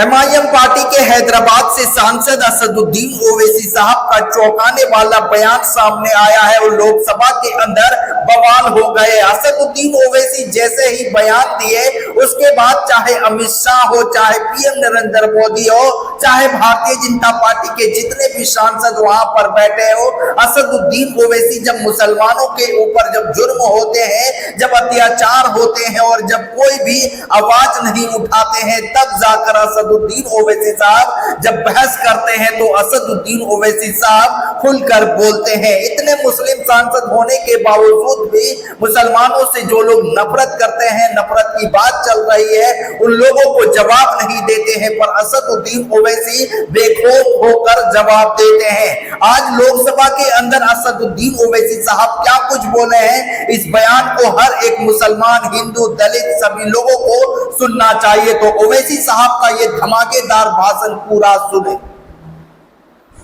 MIM party के हैदराबाद से सांसद असदुद्दीन ओवैसी साहब का चौंकाने वाला बयान सामने आया है और लोकसभा के अंदर बवाल हो गए। असदुद्दीन ओवैसी जैसे ही बयान दिए उसके बाद चाहे अमित शाह हो, चाहे पीएम नरेंद्र मोदी हो, चाहे भारतीय जनता पार्टी के जितने भी सांसद वहां पर बैठे हो, असदुद्दीन ओवैसी जब मुसलमानों के ऊपर जब जुर्म होते हैं, जब अत्याचार होते हैं और जब कोई भी आवाज नहीं उठाते हैं, तब जाकर असदुद्दीन ओवैसी साहब जब बहस करते हैं तो असदुद्दीन ओवैसी साहब खुलकर बोलते हैं। इतने मुस्लिम सांसद होने के बावजूद भी मुसलमानों से जो लोग नफरत करते हैं, नफरत की बात चल रही है, उन लोगों को जवाब नहीं देते हैं, पर असदुद्दीन ओवैसी बेखौफ होकर जवाब देते हैं। आज लोकसभा के अंदर असदुद्दीन ओवैसी साहब क्या कुछ बोले हैं, इस बयान को हर एक मुसलमान, हिंदू, दलित सभी लोगों को सुनना चाहिए। तो ओवैसी साहब का ये धमाकेदार भाषण पूरा सुने।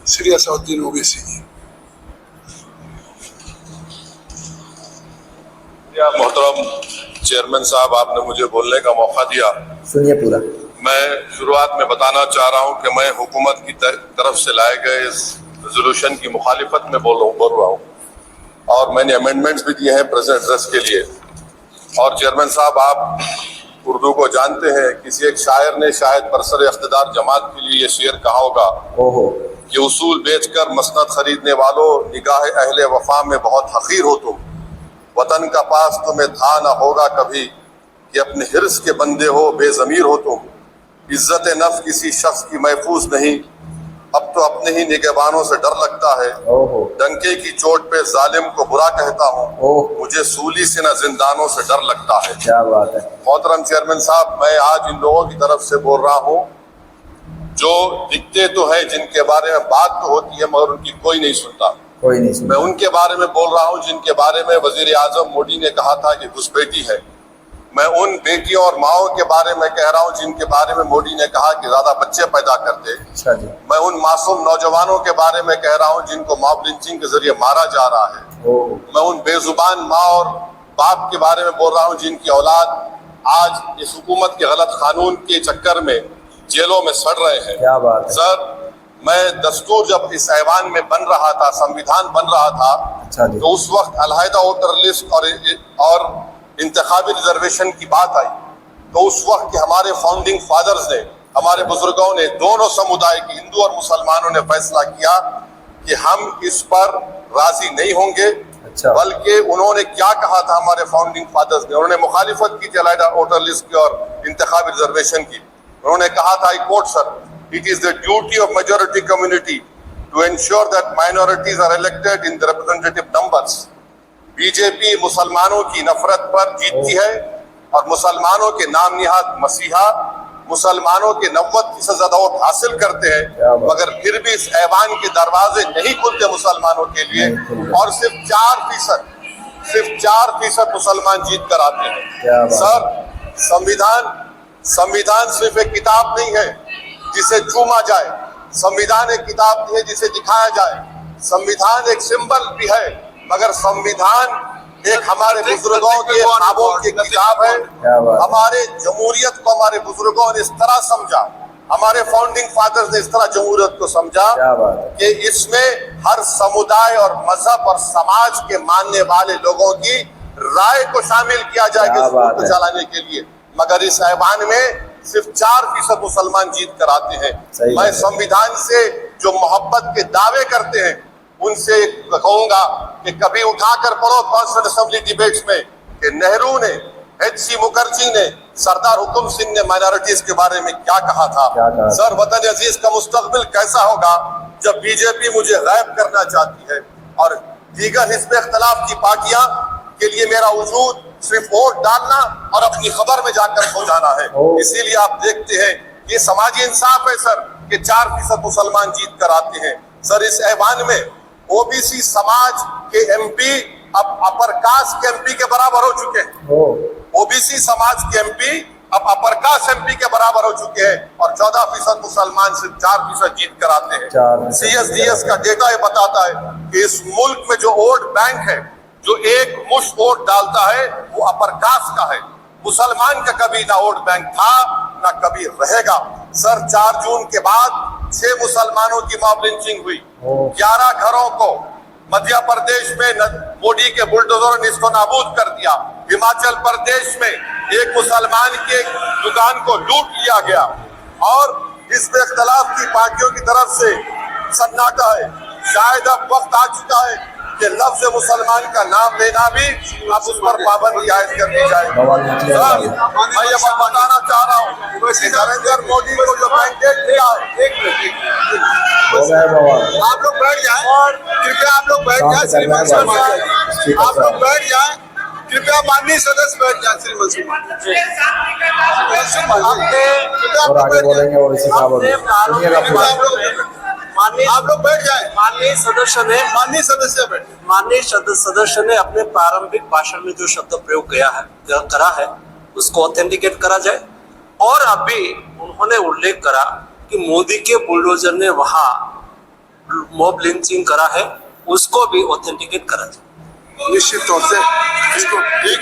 श्री असदुद्दीन ओवैसी जी। मोहतरम चेयरमैन साहब, आपने मुझे बोलने का मौका दिया। सुनिए पूरा। मैं शुरुआत में बताना चाह रहा हूं कि मैं हुकूमत की तरफ से लाए गए इस रेजोल्यूशन की मुखालिफत में बोल रहा हूं और मैंने अमेंडमेंट्स भी दिए हैं प्रेजेंट एड्रेस के लिए। और चेयरमैन साहब, आप उर्दू को जानते हैं, किसी एक शायर ने शायद बरसर इख्तिदार जमात के लिए ये शेर कहा होगा कि उसूल बेचकर मसनद खरीदने वालों, निगाह अहले वफा में बहुत हकीर हो तुम, वतन का पास तुम्हें था न होगा कभी, कि अपने हिर्स के बंदे हो, बेजमीर हो तुम, इज्जत नफ्स किसी शख्स की महफूज नहीं, अब तो अपने ही निगहबानों से डर लगता है, डंके की चोट पे जालिम को बुरा कहता हूँ, मुझे सूली से न जिंदानों से डर लगता है। क्या बात है। मोहतरम चेयरमैन साहब, मैं आज इन लोगों की तरफ से बोल रहा हूँ जो दिखते तो है, जिनके बारे में बात तो होती है मगर उनकी कोई नहीं सुनता। मैं उनके बारे में बोल रहा हूँ जिनके बारे में वजीर आजम मोदी ने कहा था कि घुसपैठी है। मैं उन बेटियों और माओं के बारे में कह रहा हूँ जिनके बारे में मोदी ने कहा कि ज्यादा बच्चे पैदा करते। मैं उन मासूम नौजवानों के बारे में कह रहा हूँ जिनको मॉब लिंचिंग के जरिए मारा जा रहा है। मैं उन बेजुबान माँ और बाप के बारे में बोल रहा हूँ जिनकी औलाद आज इस हुकूमत के गलत कानून के चक्कर में जेलों में सड़ रहे हैं। क्या बात है। सर, मैं दस्तूर जब इस ऐवान में बन रहा था, संविधान बन रहा था, तो उस वक्त अलहदा वोटर लिस्ट और इंतखाबी रिजर्वेशन की बात आई, तो उस वक्त के हमारे फाउंडिंग फादर्स ने, हमारे बुजुर्गों ने, दोनों समुदाय के हिंदू और मुसलमानों ने फैसला किया कि हम इस पर राजी नहीं होंगे। बल्कि उन्होंने क्या कहा था हमारे फाउंडिंग फादर्स ने, उन्होंने मुखालिफत की थी अलहदा वोटर लिस्ट की और इंतखाबी रिजर्वेशन की। उन्होंने कहा था, I quote sir, it is the duty of majority community to ensure that minorities are elected in the representative numbers. BJP मुसलमानों की नफरत पर जीतती है और मुसलमानों के नाम निहाद मसीहा मुसलमानों के 90% से ज्यादा वोट हासिल करते हैं, मगर फिर भी इस ऐवान के दरवाजे नहीं खुलते मुसलमानों के लिए और सिर्फ 4% मुसलमान जीत कर आते हैं। सर, संविधान सिर्फ एक किताब नहीं है जिसे चूमा जाए, संविधान एक किताब नहीं है जिसे दिखाया जाए, संविधान एक सिंबल भी है, मगर संविधान एक हमारे बुजुर्गों के ख्वाबों की किताब है। हमारे जमहूरियत को हमारे बुजुर्गों ने इस तरह समझा, हमारे फाउंडिंग फादर्स ने इस तरह जमहूरियत को समझा कि इसमें हर समुदाय और मजहब और समाज के मानने वाले लोगों की राय को शामिल किया जाएगा इस मुल्क को चलाने के लिए, मगर इस ऐवान में सिर्फ 4% मुसलमान जीत कर आते हैं। मैं संविधान से जो मोहब्बत के दावे करते हैं उनसे कहूंगा कि कभी उठाकर पढ़ो कॉन्स्टिट्यूशन असेंबली डिबेट्स में कि नेहरू ने, H.C. मुखर्जी ने, सरदार हुकुम सिंह ने माइनॉरिटीज के बारे में क्या कहा था। सर, वतन अजीज का मुस्तकबिल कैसा होगा जब बीजेपी मुझे गायब करना चाहती है और दीगर हिस्ब इख्तिलाफ की पार्टियां के लिए मेरा वजूद सिर्फ वोट डालना और अपनी खबर में जाकर सो जाना है। इसीलिए आप देखते हैं ये समाजी इंसाफ है सर कि 4% मुसलमान जीत कर आते हैं। सर, इस ऐवान में ओबीसी समाज के एमपी अब अपर कास्ट के एमपी के बराबर हो चुके हैं। ओबीसी समाज के एमपी अब अपर कास्ट एमपी के बराबर हो चुके हैं और 14% मुसलमान सिर्फ 4% जीत कर आते हैं। CSDS का डेटा ये बताता है कि इस मुल्क में जो वोट बैंक है, जो एक मुश्त वोट डालता है, वो अपर कास्ट का है। मुसलमान का कभी ना वोट बैंक था ना कभी रहेगा। सर 4 जून के बाद 6 मुसलमानों की मॉब लिंचिंग हुई, 11 घरों को मध्य प्रदेश में मोदी के बुलडोजरों ने इसको नाबूद कर दिया। हिमाचल प्रदेश में एक मुसलमान के दुकान को लूट लिया गया और इसमें इख्तलाफ की पार्टियों की तरफ से सन्नाटा है। शायद अब वक्त आ चुका है कि लफ्ज मुसलमान का नाम लेना भी अब उस पर पाबंदी आयद कर दी जाए। सर मैं ये बताना चाह रहा हूँ नरेंद्र मोदी को जो मैंडेट दिया है, आप लोग बैठ जाए, कृपया आप लोग बैठ जाए, श्रीमान सर आप लोग बैठ जाए, कृपया माननीय सदस्य बैठ जाए। श्रीमान और आगे बोलेंगे और इसी साहब आप लोग बैठ जाए। माननीय सदस्य ने अपने प्रारंभिक भाषण में जो शब्द प्रयोग करा है उसको ऑथेंटिकेट करा जाए। और अभी उन्होंने उल्लेख करा कि मोदी के बुलडोजर ने वहां मॉब लिंचिंग करा है, उसको भी ऑथेंटिकेट करा जाए। निश्चित तौर से इसको ठीक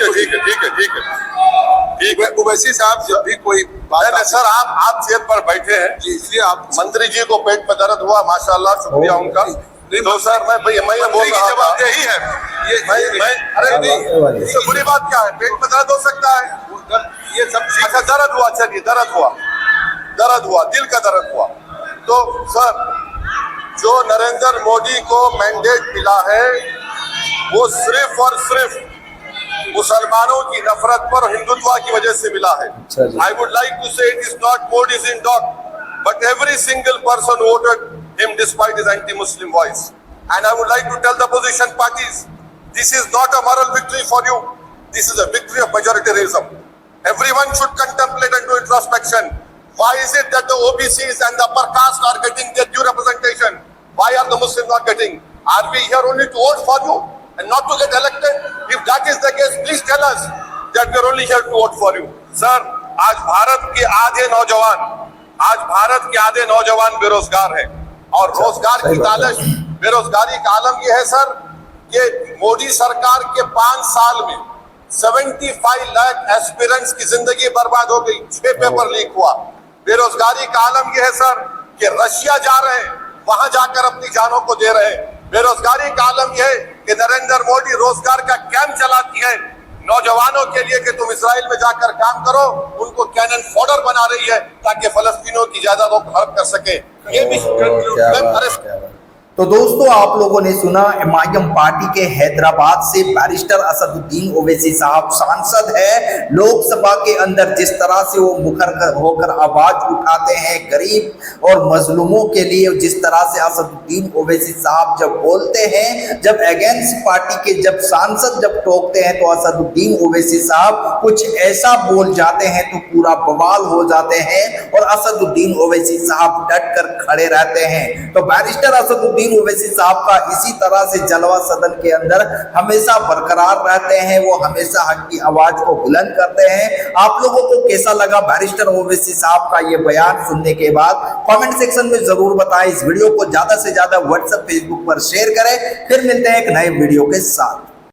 है। ओवैसी साहब जब भी कोई बात सर आप चेयर पर बैठे हैं, इसलिए आप मंत्री जी को पेट में दर्द हुआ, माशाल्लाह, शुक्रिया उनका। तो सर मैं बोल रहा था यही है ये अरे नहीं इससे बुरी बात क्या है, पेट में दर्द हो सकता है, ये सब अच्छा दर्द हुआ, चलिए दर्द हुआ, दिल का दर्द हुआ। तो सर जो नरेंद्र मोदी को मैंडेट मिला है वो सिर्फ और सिर्फ मुसलमानों की नफरत पर हिंदुत्व की वजह से मिला है। आई वुड लाइक टू से it is not Modi's in dog, but every single person voted him despite his anti-Muslim voice. And I would like to tell the opposition parties, this is not a moral victory for you. This is a victory of majoritarianism. Everyone should contemplate and do introspection. Why is it that the OBCs and the upper caste are getting their due representation? Why are the Muslims not getting? Are we here only to vote for you and not to get elected? If that is the case, please tell us that we are only here to vote for you. Sir, आज भारत के आधे नौजवान बेरोजगार हैं और रोजगार की तालाश, बेरोजगारी का आलम यह है सर कि मोदी सरकार के 5 साल में 75 लाख एस्पिरेंट्स की जिंदगी बर्बाद हो गई, 6 पेपर लीक हुआ। बेरोजगारी का आलम यह है सर कि रशिया जा रहे हैं, वहां जाकर अपनी जानों को दे रहे हैं। बेरोजगारी का आलम यह है कि नरेंद्र मोदी रोजगार का कैंप चलाती है नौजवानों के लिए कि तुम इजराइल में जाकर काम करो, उनको कैनन फॉडर बना रही है ताकि फलस्तीनों की जायदादों को हड़प कर सके। ये भी तो दोस्तों आप लोगों ने सुना एमआईएम पार्टी के हैदराबाद से बैरिस्टर असदुद्दीन ओवैसी साहब सांसद है, लोकसभा के अंदर जिस तरह से वो मुखर होकर आवाज उठाते हैं गरीब और मजलूमों के लिए, जिस तरह से असदुद्दीन ओवैसी साहब जब बोलते हैं, जब अगेंस्ट पार्टी के जब सांसद जब टोकते हैं तो असदुद्दीन ओवैसी साहब कुछ ऐसा बोल जाते हैं तो पूरा बवाल हो जाते हैं और असदुद्दीन ओवैसी साहब डट कर खड़े रहते हैं। तो बैरिस्टर असदुद्दीन ओवैसी साहब का इसी तरह से जलवा सदन के अंदर हमेशा बरकरार रहते हैं, वो हमेशा हक की आवाज को बुलंद करते हैं। आप लोगों को कैसा लगा बैरिस्टर ओवैसी साहब का ये बयान सुनने के बाद कमेंट सेक्शन में जरूर बताएं। इस वीडियो को ज्यादा से ज्यादा व्हाट्सएप फेसबुक पर शेयर करें। फिर मिलते हैं एक नए वीडियो के साथ।